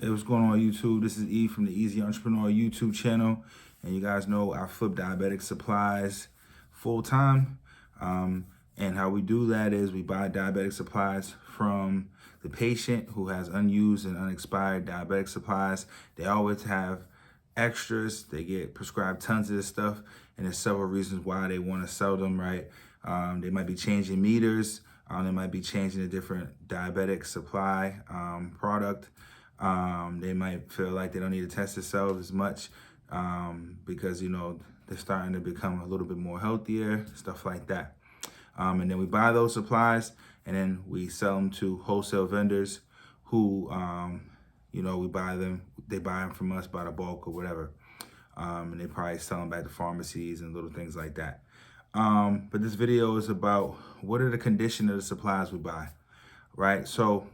Hey, what's going on YouTube? This is E from the Easy Entrepreneur YouTube channel. And you guys know I flip diabetic supplies full time. And how we do that is we buy diabetic supplies from the patient who has unused and unexpired diabetic supplies. They always have extras. They get prescribed tons of this stuff. And there's several reasons why they want to sell them, right? They might be changing meters. They might be changing a different diabetic supply product. They might feel like they don't need to test themselves as much because, they're starting to become a little bit more healthier, stuff like that. And then we buy those supplies and then we sell them to wholesale vendors who, we buy them, they buy them from us by the bulk or whatever. And they probably sell them back to pharmacies and little things like that. But this video is about what are the condition of the supplies we buy, right? So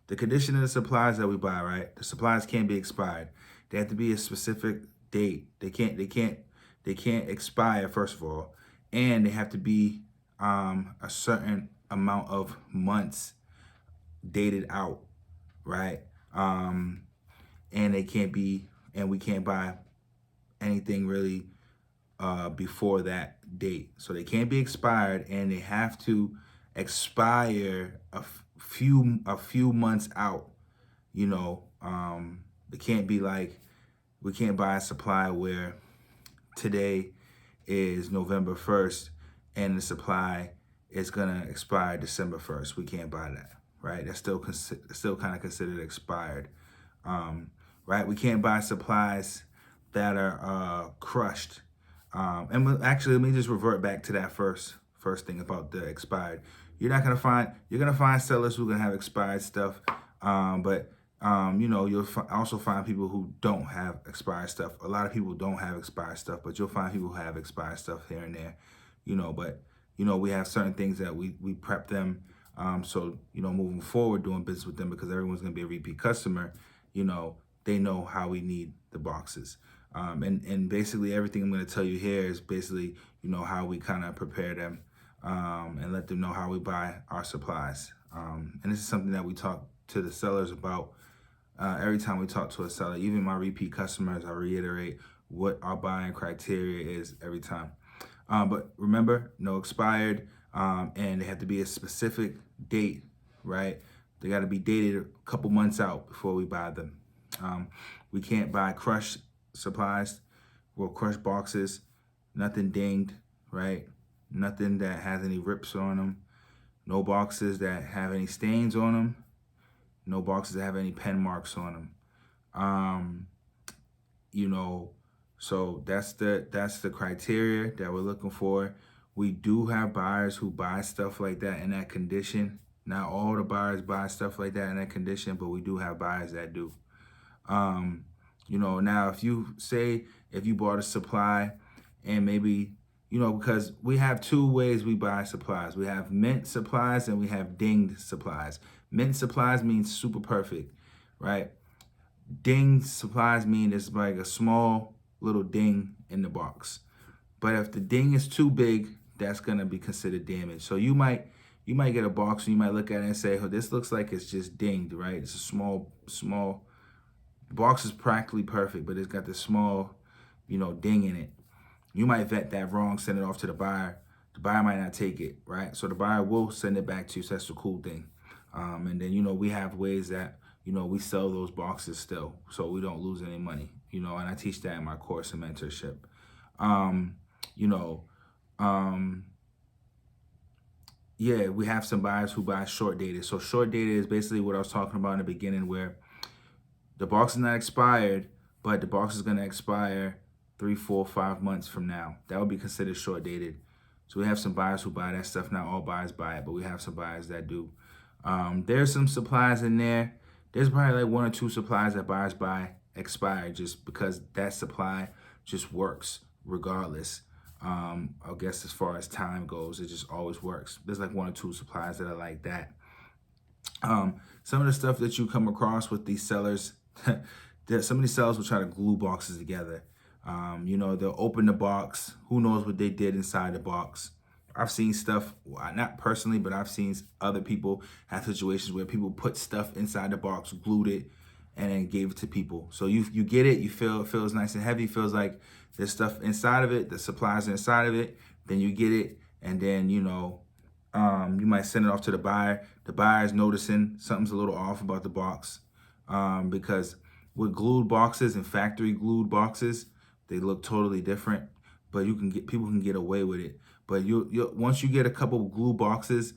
the condition of the supplies that we buy, right? The supplies can't be expired. They have to be a specific date. They can't expire, first of all, and they have to be a certain amount of months dated out, right? And they can't be, and we can't buy anything really before that date. So they can't be expired, and they have to expire a few months out. It can't be like we can't buy a supply where today is November 1st and the supply is gonna expire December 1st. We can't buy that, right? That's still kind of considered expired, right? We can't buy supplies that are crushed. And actually, let me just revert back to that first thing about the expired. You're gonna find sellers who are gonna have expired stuff, but you'll also find people who don't have expired stuff. A lot of people don't have expired stuff, but you'll find people who have expired stuff here and there, but we have certain things that we prep them. So moving forward doing business with them, because everyone's gonna be a repeat customer, they know how we need the boxes. And basically everything I'm going to tell you here is basically, how we kind of prepare them and let them know how we buy our supplies. And this is something that we talk to the sellers about every time we talk to a seller. Even my repeat customers, I reiterate what our buying criteria is every time. But remember, no expired, and they have to be a specific date, right? They got to be dated a couple months out before we buy them. We can't buy crushed supplies or crushed boxes, nothing dinged, right? Nothing that has any rips on them. No boxes that have any stains on them. No boxes that have any pen marks on them. So that's the criteria that we're looking for. We do have buyers who buy stuff like that in that condition. Not all the buyers buy stuff like that in that condition, but we do have buyers that do. Now if you bought a supply and maybe, because we have two ways we buy supplies. We have mint supplies and we have dinged supplies. Mint supplies means super perfect, right? Dinged supplies mean it's like a small little ding in the box. But if the ding is too big, that's gonna be considered damage. So you might get a box and you might look at it and say, oh, this looks like it's just dinged, right? It's a small box is practically perfect, but it's got this small, ding in it. You might vet that wrong, send it off to the buyer. The buyer might not take it, right? So the buyer will send it back to you. So that's the cool thing. And then, we have ways that, we sell those boxes still, so we don't lose any money, and I teach that in my course of mentorship. Yeah, we have some buyers who buy short dated. So short dated is basically what I was talking about in the beginning, where the box is not expired, but the box is going to expire 3, 4, 5 months from now. That would be considered short dated. So we have some buyers who buy that stuff. Not all buyers buy it, but we have some buyers that do. There's some supplies in there. There's probably like 1 or 2 supplies that buyers buy expired just because that supply just works regardless. I guess as far as time goes, it just always works. There's like 1 or 2 supplies that are like that. Some of the stuff that you come across with these sellers, some of these sellers will try to glue boxes together. They'll open the box. Who knows what they did inside the box? I've seen stuff, not personally, but I've seen other people have situations where people put stuff inside the box, glued it, and then gave it to people. So you get it, you feel it feels nice and heavy, feels like there's stuff inside of it, the supplies are inside of it. Then you get it, and then you might send it off to the buyer. The buyer's noticing something's a little off about the box, because with glued boxes and factory glued boxes, they look totally different. But people can get away with it. But you once you get a couple of glue boxes,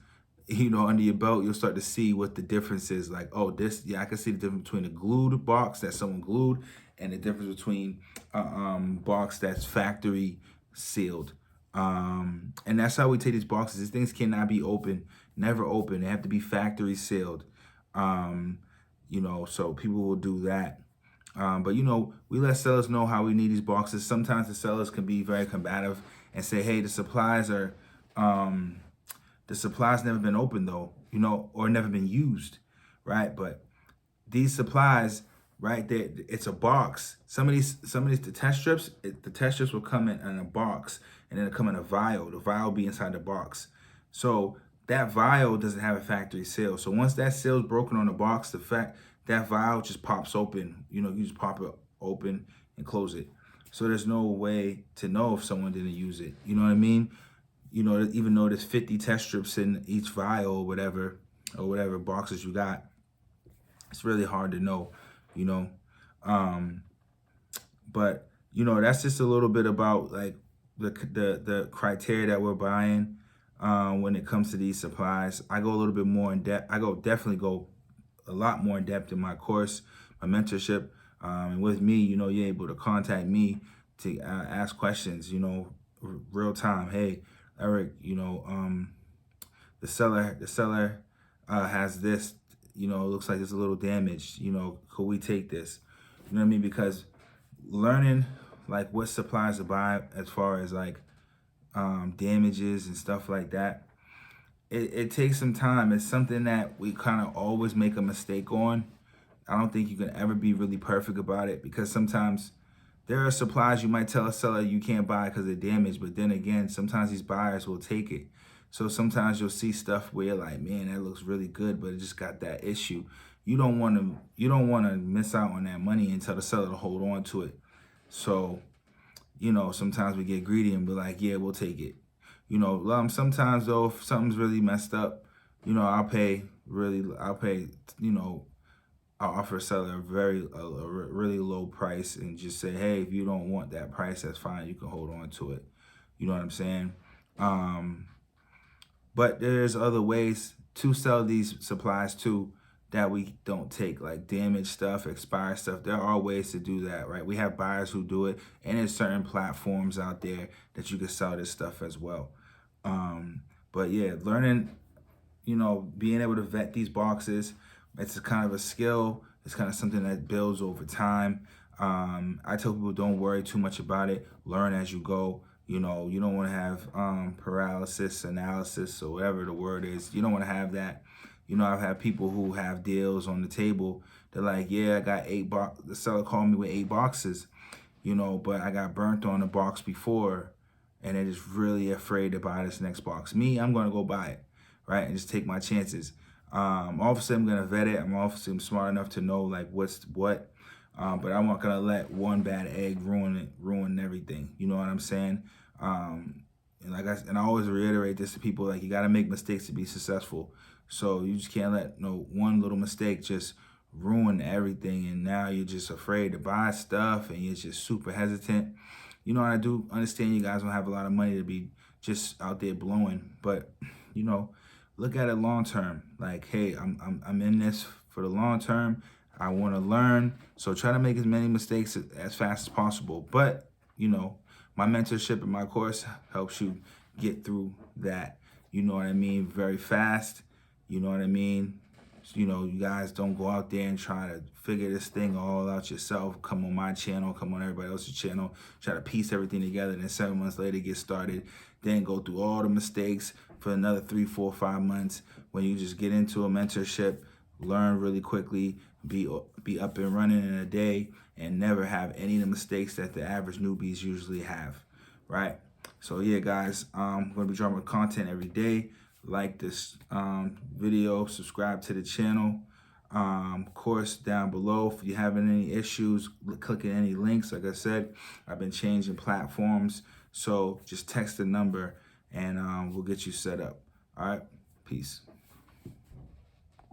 under your belt, you'll start to see what the difference is. Like, oh, I can see the difference between a glued box that someone glued and the difference between a box that's factory sealed. And that's how we take these boxes. These things cannot be open, never open. They have to be factory sealed. So people will do that. But we let sellers know how we need these boxes. Sometimes the sellers can be very combative and say, hey, the supplies never been opened though, or never been used, right? But these supplies, right, it's a box. Some of these the test strips will come in a box, and then it'll come in a vial. The vial will be inside the box. So that vial doesn't have a factory seal. So once that seal is broken on the box, that vial just pops open. You just pop it open and close it. So there's no way to know if someone didn't use it. You know what I mean? Even though there's 50 test strips in each vial or whatever boxes you got, it's really hard to know, But that's just a little bit about like the criteria that we're buying when it comes to these supplies. I go a little bit more in depth. Definitely go a lot more in depth in my course, my mentorship. And with me, you're able to contact me to ask questions, real time. Hey, Eric, the seller has this, it looks like it's a little damaged, could we take this? You know what I mean? Because learning like what supplies to buy as far as like damages and stuff like that, it takes some time. It's something that we kind of always make a mistake on. I don't think you can ever be really perfect about it, because sometimes there are supplies you might tell a seller you can't buy because they're damaged, but then again, sometimes these buyers will take it. So sometimes you'll see stuff where you're like, man, that looks really good, but it just got that issue. You don't want to miss out on that money and tell the seller to hold on to it. So, sometimes we get greedy and be like, yeah, we'll take it. Sometimes though, if something's really messed up, I'll pay, I'll offer a seller a really low price and just say, hey, if you don't want that price, that's fine. You can hold on to it. You know what I'm saying? But there's other ways to sell these supplies too that we don't take, like damaged stuff, expired stuff. There are ways to do that, right? We have buyers who do it, and there's certain platforms out there that you can sell this stuff as well. But yeah, learning, being able to vet these boxes, it's kind of a skill. It's kind of something that builds over time. I tell people, don't worry too much about it. Learn as you go. You don't want to have paralysis analysis or whatever the word is. You don't want to have that. I've had people who have deals on the table. They're like, yeah, I got 8 boxes. The seller called me with 8 boxes, but I got burnt on a box before, and they're just really afraid to buy this next box. Me, I'm going to go buy it, right, and just take my chances. Obviously, I'm going to vet it. I'm smart enough to know like what's what, but I'm not going to let one bad egg ruin everything. You know what I'm saying? And I always reiterate this to people, like, you got to make mistakes to be successful. So you just can't let one little mistake just ruin everything, and now you're just afraid to buy stuff and you're just super hesitant. I do understand you guys don't have a lot of money to be just out there blowing, but look at it long term. Like, hey, I'm in this for the long term. I want to learn, so try to make as many mistakes as fast as possible. But my mentorship and my course helps you get through that. You know what I mean? Very fast. You know what I mean? You guys don't go out there and try to figure this thing all out yourself. Come on my channel, come on everybody else's channel, try to piece everything together, and then 7 months later get started, then go through all the mistakes for another 3, 4, 5 months. When you just get into a mentorship, learn really quickly, be up and running in a day, and never have any of the mistakes that the average newbies usually have, right? So yeah, guys, I'm going to be dropping content every day. Like this video, subscribe to the channel. course down below. If you're having any issues clicking any links, like I said, I've been changing platforms. So just text the number and we'll get you set up. All right, peace.